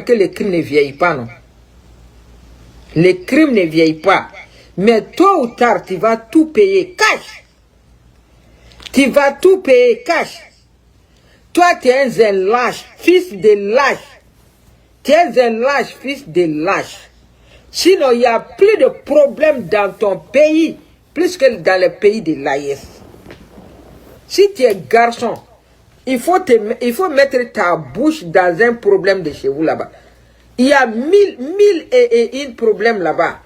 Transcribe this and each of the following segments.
que les crimes ne vieillissent pas, non? Les crimes ne vieillissent pas. Mais tôt ou tard, tu vas tout payer cash. Tu vas tout payer cash. Toi, tu es un lâche, fils de lâche. Tu es un lâche, fils de lâche. Sinon, il n'y a plus de problème dans ton pays, plus que dans le pays de l'AIS. Si tu es garçon, il faut mettre ta bouche dans un problème de chez vous là-bas. Il y a mille et un problèmes là-bas.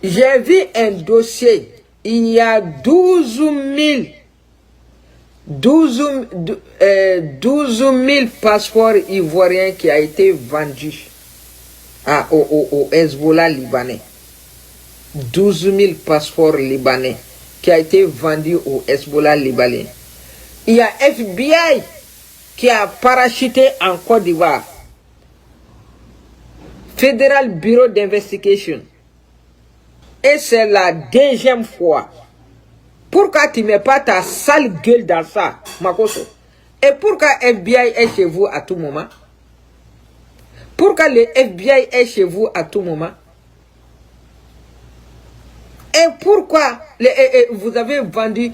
J'ai vu un dossier, il y a 12 000 passeports ivoiriens qui a été vendus au Hezbollah libanais. 12 000 passeports libanais qui a été vendus au Hezbollah libanais. Il y a FBI qui a parachuté en Côte d'Ivoire. Fédéral Bureau d'investigation. Et c'est la deuxième fois. Pourquoi tu ne mets pas ta sale gueule dans ça, Makosso? Et pourquoi FBI est chez vous à tout moment? Pourquoi le FBI est chez vous à tout moment? Et pourquoi vous avez vendu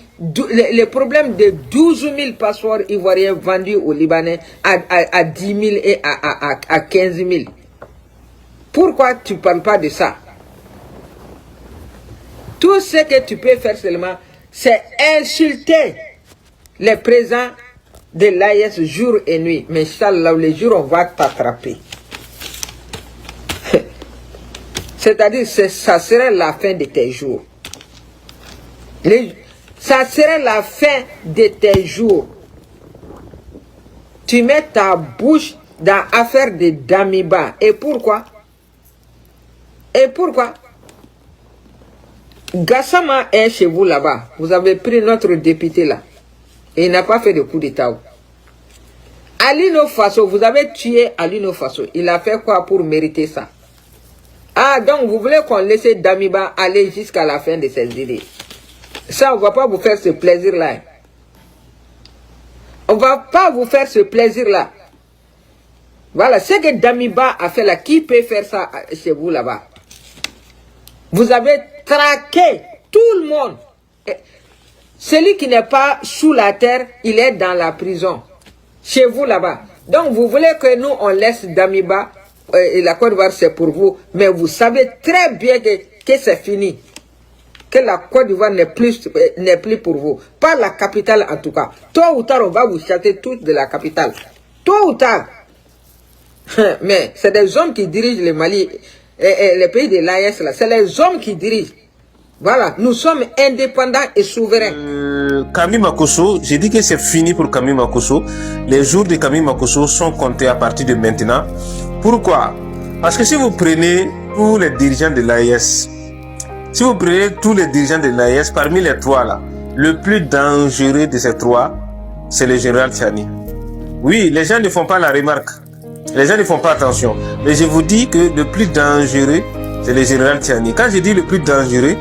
les problèmes de 12 000 passeports ivoiriens vendus aux Libanais à 10 000 et à 15 000? Pourquoi tu ne parles pas de ça? Tout ce que tu peux faire seulement, c'est insulter les présents de l'AIS jour et nuit. Mais Inch'Allah, les jours, on va t'attraper. C'est-à-dire, ça serait la fin de tes jours. Ça serait la fin de tes jours. Tu mets ta bouche dans l'affaire de Damiba. Et pourquoi? Et pourquoi? Gassama est chez vous là-bas. Vous avez pris notre député là. Et il n'a pas fait de coup d'État. Alino Faso, vous avez tué Alino Faso. Il a fait quoi pour mériter ça? Ah, donc vous voulez qu'on laisse Damiba aller jusqu'à la fin de ses idées. Ça, on ne va pas vous faire ce plaisir-là. On ne va pas vous faire ce plaisir-là. Voilà, ce que Damiba a fait là, qui peut faire ça chez vous là-bas? Vous avez traqué tout le monde. Celui qui n'est pas sous la terre, il est dans la prison. Chez vous là-bas. Donc vous voulez que nous, on laisse Damiba, et la Côte d'Ivoire c'est pour vous, mais vous savez très bien que c'est fini. Que la Côte d'Ivoire n'est plus pour vous. Pas la capitale en tout cas. Tôt ou tard, on va vous chasser tous de la capitale. Tôt ou tard. Mais c'est des hommes qui dirigent le Mali. Et les pays de l'AES là, c'est les hommes qui dirigent. Voilà, nous sommes indépendants et souverains. Camille Makosso, j'ai dit que c'est fini pour Camille Makosso. Les jours de Camille Makosso sont comptés à partir de maintenant. Pourquoi? Parce que si vous prenez tous les dirigeants de l'AES, parmi les trois là, le plus dangereux de ces trois, c'est le général Tchani. Oui, les gens ne font pas la remarque. Les gens ne font pas attention. Mais je vous dis que le plus dangereux, c'est le général Tchani. Quand je dis le plus dangereux,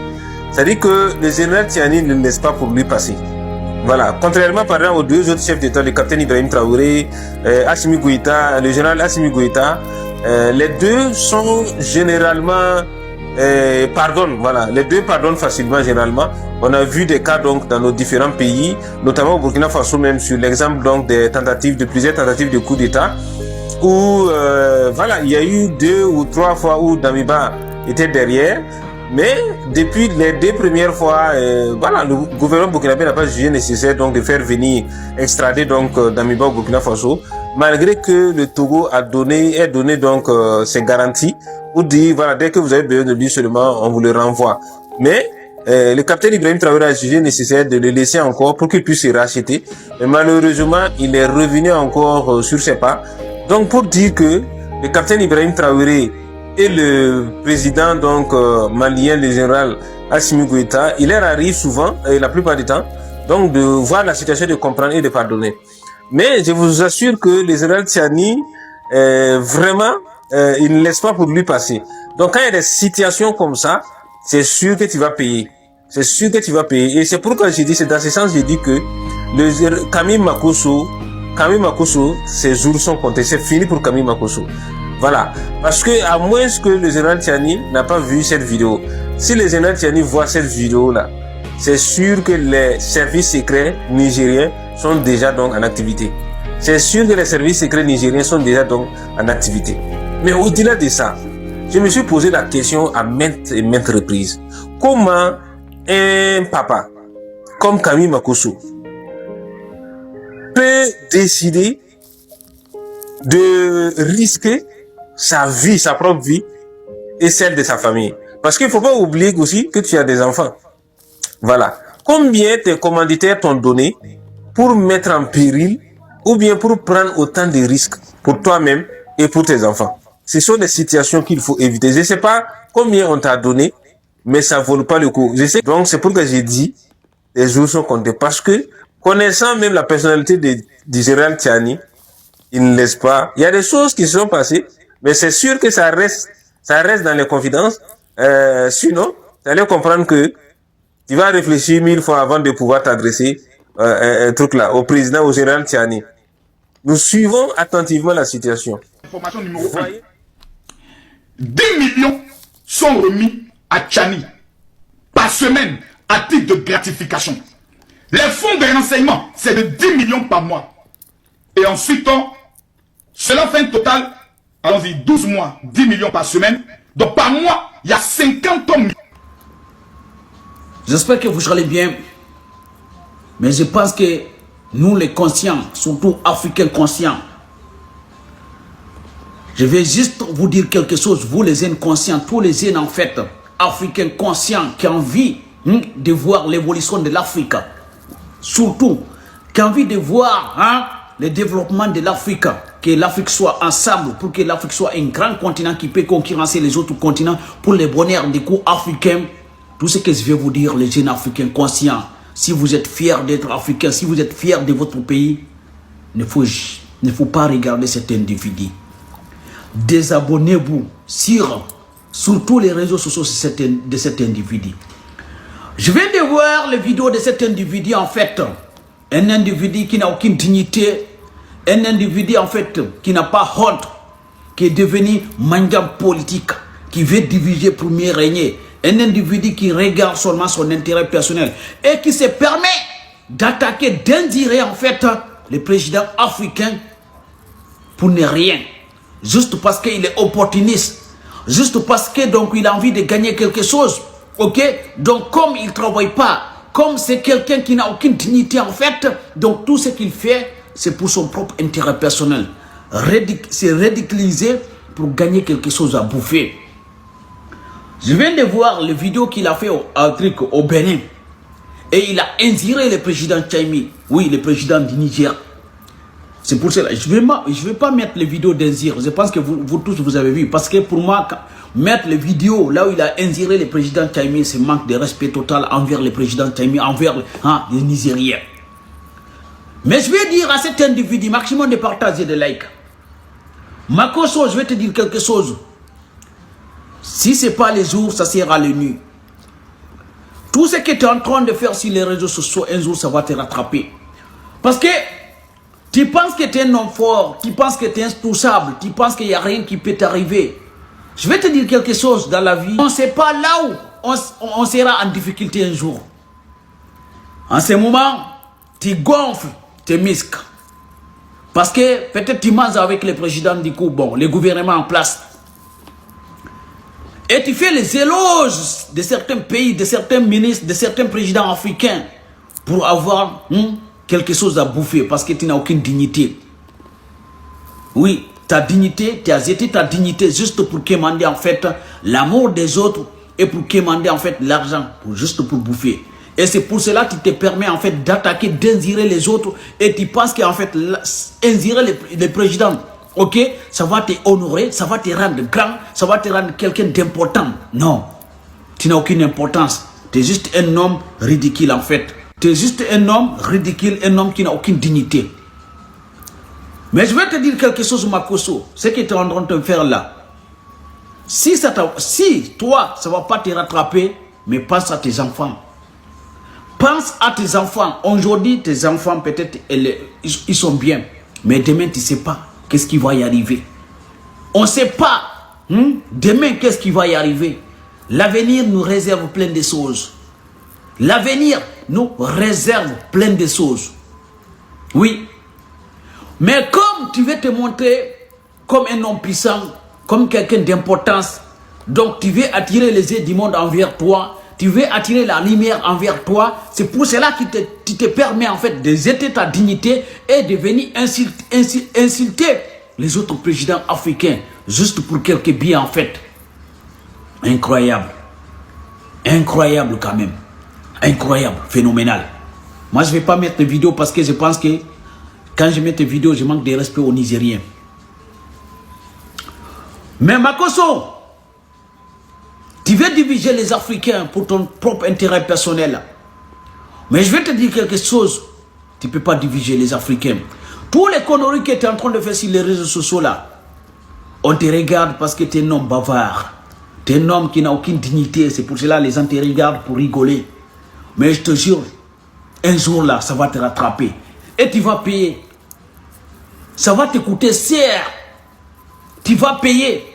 ça dit que le général Tchani ne laisse pas pour lui passer. Voilà. Contrairement par exemple aux deux autres chefs d'État, le capitaine Ibrahim Traoré, Assimi Goïta, le général Assimi Goïta, les deux sont généralement voilà, les deux pardonnent facilement généralement. On a vu des cas donc dans nos différents pays, notamment au Burkina Faso même sur l'exemple donc des tentatives, de plusieurs tentatives de coup d'État où voilà, il y a eu 2 ou 3 fois où Damiba était derrière, mais depuis les 2 premières fois, voilà, le gouvernement burkinabé n'a pas jugé nécessaire donc de faire venir extrader donc Damiba au Burkina Faso, malgré que le Togo a donné donc ses garanties pour dire voilà, dès que vous avez besoin de lui seulement, on vous le renvoie. Mais le capitaine Ibrahim Traoré a jugé nécessaire de le laisser encore pour qu'il puisse se racheter. Mais malheureusement, il est revenu encore sur ses pas. Donc pour dire que le capitaine Ibrahim Traoré et le président donc malien, le général Assimi Goïta, il leur arrive souvent, la plupart du temps, donc de voir la situation, de comprendre et de pardonner. Mais je vous assure que le général Tchani, vraiment, il ne laisse pas pour lui passer. Donc quand il y a des situations comme ça, c'est sûr que tu vas payer. C'est sûr que tu vas payer. Et c'est pourquoi je dis, c'est dans ce sens que je dis que Camille Makosso, ses jours sont comptés. C'est fini pour Camille Makosso. Voilà. Parce que, à moins que le général Tchiani n'a pas vu cette vidéo, si le général Tchiani voit cette vidéo-là, c'est sûr que les services secrets nigériens sont déjà donc en activité. C'est sûr que les services secrets nigériens sont déjà donc en activité. Mais au-delà de ça, je me suis posé la question à maintes et maintes reprises. Comment un papa comme Camille Makosso peut décider de risquer sa vie, sa propre vie et celle de sa famille? Parce qu'il ne faut pas oublier aussi que tu as des enfants. Voilà. Combien tes commanditaires t'ont donné pour mettre en péril ou bien pour prendre autant de risques pour toi-même et pour tes enfants? Ce sont des situations qu'il faut éviter. Je ne sais pas combien on t'a donné, mais ça ne vaut pas le coup. Je sais. Donc, c'est pourquoi j'ai dit les jours sont comptés. Parce que, connaissant même la personnalité du général Tchiani, il ne laisse pas. Il y a des choses qui se sont passées, mais c'est sûr que ça reste dans les confidences. Sinon, tu allais comprendre que tu vas réfléchir 1000 fois avant de pouvoir t'adresser un truc là, au président, au général Tchiani. Nous suivons attentivement la situation. Information numéro 1. 10 millions sont remis à Tchiani par semaine à titre de gratification. Les fonds de renseignement, c'est de 10 millions par mois. Et ensuite, cela fait un total, allons-y, 12 mois, 10 millions par semaine. Donc par mois, il y a 50 hommes. J'espère que vous allez bien. Mais je pense que nous les conscients, surtout africains conscients, je vais juste vous dire quelque chose, vous les inconscients, tous les jeunes en fait, africains conscients qui ont envie de voir l'évolution de l'Afrique. Surtout, qui ont envie de voir le développement de l'Afrique, que l'Afrique soit ensemble, pour que l'Afrique soit un grand continent qui peut concurrencer les autres continents pour le bonheur des coups africains. Tout ce que je vais vous dire, les jeunes africains conscients, si vous êtes fiers d'être africains, si vous êtes fiers de votre pays, ne faut pas regarder cet individu. Désabonnez-vous sur tous les réseaux sociaux de cet individu. Je viens de voir les vidéos de cet individu, en fait. Un individu qui n'a aucune dignité. Un individu, en fait, qui n'a pas honte. Qui est devenu mendiant politique. Qui veut diviser pour mieux régner. Un individu qui regarde seulement son intérêt personnel. Et qui se permet d'attaquer, d'indirer, en fait, les présidents africains pour ne rien. Juste parce qu'il est opportuniste. Juste parce que donc il a envie de gagner quelque chose. Ok? Donc comme il ne travaille pas, comme c'est quelqu'un qui n'a aucune dignité en fait, donc tout ce qu'il fait, c'est pour son propre intérêt personnel. C'est ridiculiser pour gagner quelque chose à bouffer. Je viens de voir les vidéos qu'il a fait au Bénin. Et il a inspiré le président Tchiani. Oui, le président du Niger. C'est pour cela, je ne vais pas mettre les vidéos d'Enzir. Je pense que vous tous, vous avez vu. Parce que pour moi, mettre les vidéos là où il a inspiré le président Tchiani, c'est manque de respect total envers le président Tchiani, envers les Nigériens. Mais je vais dire à cet individu, maximum de partage et de like. Makosso, je vais te dire quelque chose. Si ce n'est pas les jours, ça sera les nuits. Tout ce que tu es en train de faire sur les réseaux sociaux, un jour, ça va te rattraper. Parce que tu penses que tu es un homme fort, tu penses que tu es intouchable, tu penses qu'il n'y a rien qui peut t'arriver. Je vais te dire quelque chose dans la vie. On ne sait pas là où on sera en difficulté un jour. En ce moment, tu gonfles tes muscles. Parce que peut-être tu manges avec le président du coup, bon, le gouvernement en place. Et tu fais les éloges de certains pays, de certains ministres, de certains présidents africains pour avoir quelque chose à bouffer parce que tu n'as aucune dignité. Oui, ta dignité, tu as jeté ta dignité juste pour quémander en fait l'amour des autres et pour quémander en fait l'argent, juste pour bouffer. Et c'est pour cela que tu te permets en fait d'attaquer, d'insirer les autres et tu penses qu'en fait, insirer les présidents, ok, ça va te honorer, ça va te rendre grand, ça va te rendre quelqu'un d'important. Non, tu n'as aucune importance. Tu es juste un homme ridicule en fait. Tu es juste un homme ridicule, un homme qui n'a aucune dignité. Mais je vais te dire quelque chose, Makosso. Ce que tu es en train de faire là. Si toi, ça ne va pas te rattraper, mais pense à tes enfants. Pense à tes enfants. Aujourd'hui, tes enfants, peut-être, ils sont bien. Mais demain, tu ne sais pas qu'est-ce qui va y arriver. On ne sait pas demain qu'est-ce qui va y arriver. L'avenir nous réserve plein de choses. L'avenir nous réserve plein de choses. Oui. Mais comme tu veux te montrer comme un homme puissant, comme quelqu'un d'importance, donc tu veux attirer les yeux du monde envers toi, tu veux attirer la lumière envers toi, c'est pour cela que tu te permets en fait de jeter ta dignité et de venir insulter les autres présidents africains, juste pour quelques billets en fait. Incroyable. Incroyable quand même. Incroyable, phénoménal. Moi je ne vais pas mettre de vidéo parce que je pense que quand je mets des vidéos, je manque de respect aux Nigériens. Mais Makosso, tu veux diviser les Africains pour ton propre intérêt personnel. Mais je vais te dire quelque chose. Tu ne peux pas diviser les Africains. Tous les conneries que tu es en train de faire sur les réseaux sociaux là, on te regarde parce que tu es un homme bavard. Tu es un homme qui n'a aucune dignité. C'est pour cela que les gens te regardent pour rigoler. Mais je te jure, un jour là, ça va te rattraper. Et tu vas payer. Ça va te coûter cher. Tu vas payer.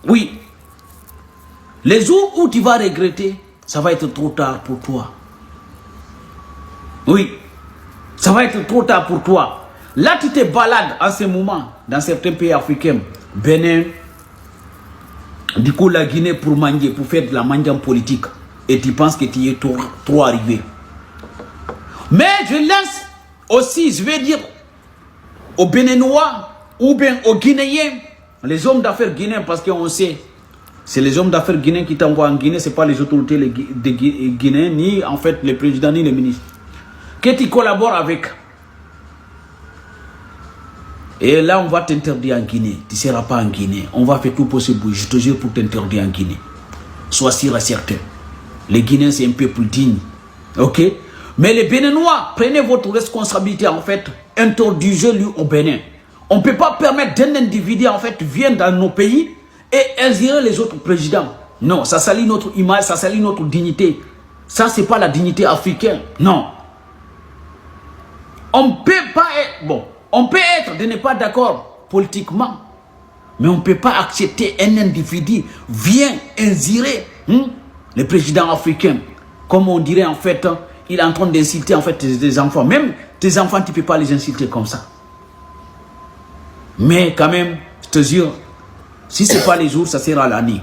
Oui. Les jours où tu vas regretter, ça va être trop tard pour toi. Oui. Ça va être trop tard pour toi. Là, tu te balades en ce moment dans certains pays africains. Bénin, du coup la Guinée pour manger, pour faire de la mangeance politique. Et tu penses que tu es trop arrivé. Mais je laisse aussi, je vais dire, aux Béninois ou bien aux Guinéens, les hommes d'affaires guinéens, parce qu'on sait, c'est les hommes d'affaires guinéens qui t'envoient en Guinée, ce n'est pas les autorités des Guinéens, ni en fait les présidents, ni les ministres. Que tu collabores avec. Et là, on va t'interdire en Guinée. Tu ne seras pas en Guinée. On va faire tout possible, je te jure, pour t'interdire en Guinée. Sois sûr et certain. Les Guinéens, c'est un peuple digne. Ok? Mais les Béninois, prenez votre responsabilité, en fait, introduisez-lui au Bénin. On ne peut pas permettre d'un individu, en fait, vienne dans nos pays et insérer les autres présidents. Non, ça salit notre image, ça salit notre dignité. Ça, ce n'est pas la dignité africaine. Non. On ne peut pas être... Bon, on peut être de ne pas d'accord politiquement, mais on ne peut pas accepter un individu vient insérer les présidents africains. Comme on dirait, en fait, il est en train d'insulter, en fait, des enfants. Même tes enfants, tu ne peux pas les insulter comme ça. Mais quand même, je te jure, si ce n'est pas les jours, ça sera la nuit.